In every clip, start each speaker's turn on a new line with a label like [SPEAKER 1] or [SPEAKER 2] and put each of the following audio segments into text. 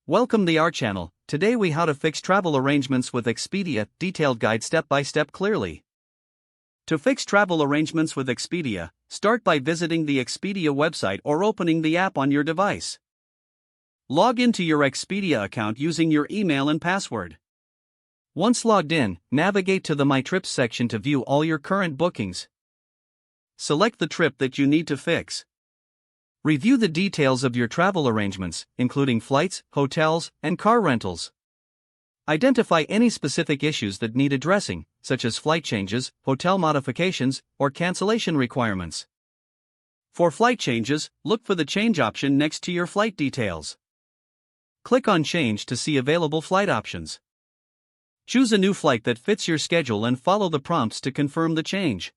[SPEAKER 1] Welcome to our channel. Today we how to fix travel arrangements with Expedia, detailed guide step by step clearly. To fix travel arrangements with Expedia, start by visiting the Expedia website or opening the app on your device. Log into your Expedia account using your email and password. Once logged in, navigate to the My Trips section to view all your current bookings. Select the trip that you need to fix. Review the details of your travel arrangements, including flights, hotels, and car rentals. Identify any specific issues that need addressing, such as flight changes, hotel modifications, or cancellation requirements. For flight changes, look for the change option next to your flight details. Click on Change to see available flight options. Choose a new flight that fits your schedule and follow the prompts to confirm the change.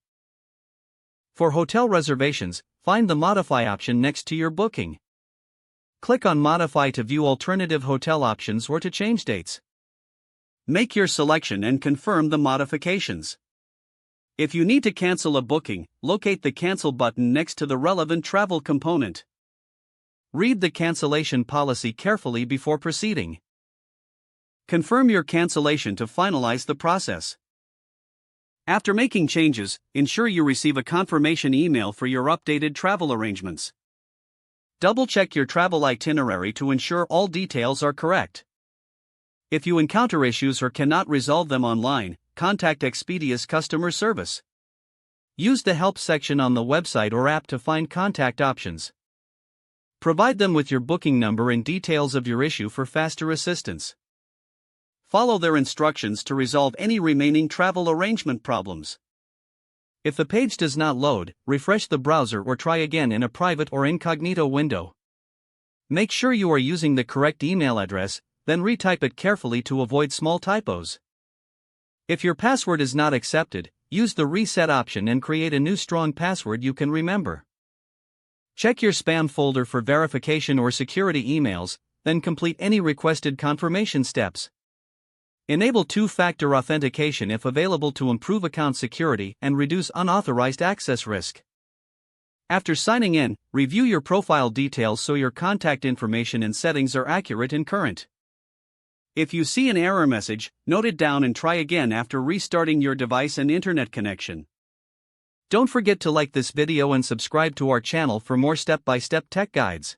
[SPEAKER 1] For hotel reservations, find the Modify option next to your booking. Click on Modify to view alternative hotel options or to change dates. Make your selection and confirm the modifications. If you need to cancel a booking, locate the Cancel button next to the relevant travel component. Read the cancellation policy carefully before proceeding. Confirm your cancellation to finalize the process. After making changes, ensure you receive a confirmation email for your updated travel arrangements. Double-check your travel itinerary to ensure all details are correct. If you encounter issues or cannot resolve them online, contact Expedia's customer service. Use the Help section on the website or app to find contact options. Provide them with your booking number and details of your issue for faster assistance. Follow their instructions to resolve any remaining travel arrangement problems. If the page does not load, refresh the browser or try again in a private or incognito window. Make sure you are using the correct email address, then retype it carefully to avoid small typos. If your password is not accepted, use the Reset option and create a new strong password you can remember. Check your spam folder for verification or security emails, then complete any requested confirmation steps. Enable two-factor authentication if available to improve account security and reduce unauthorized access risk. After signing in, review your profile details so your contact information and settings are accurate and current. If you see an error message, note it down and try again after restarting your device and internet connection. Don't forget to like this video and subscribe to our channel for more step-by-step tech guides.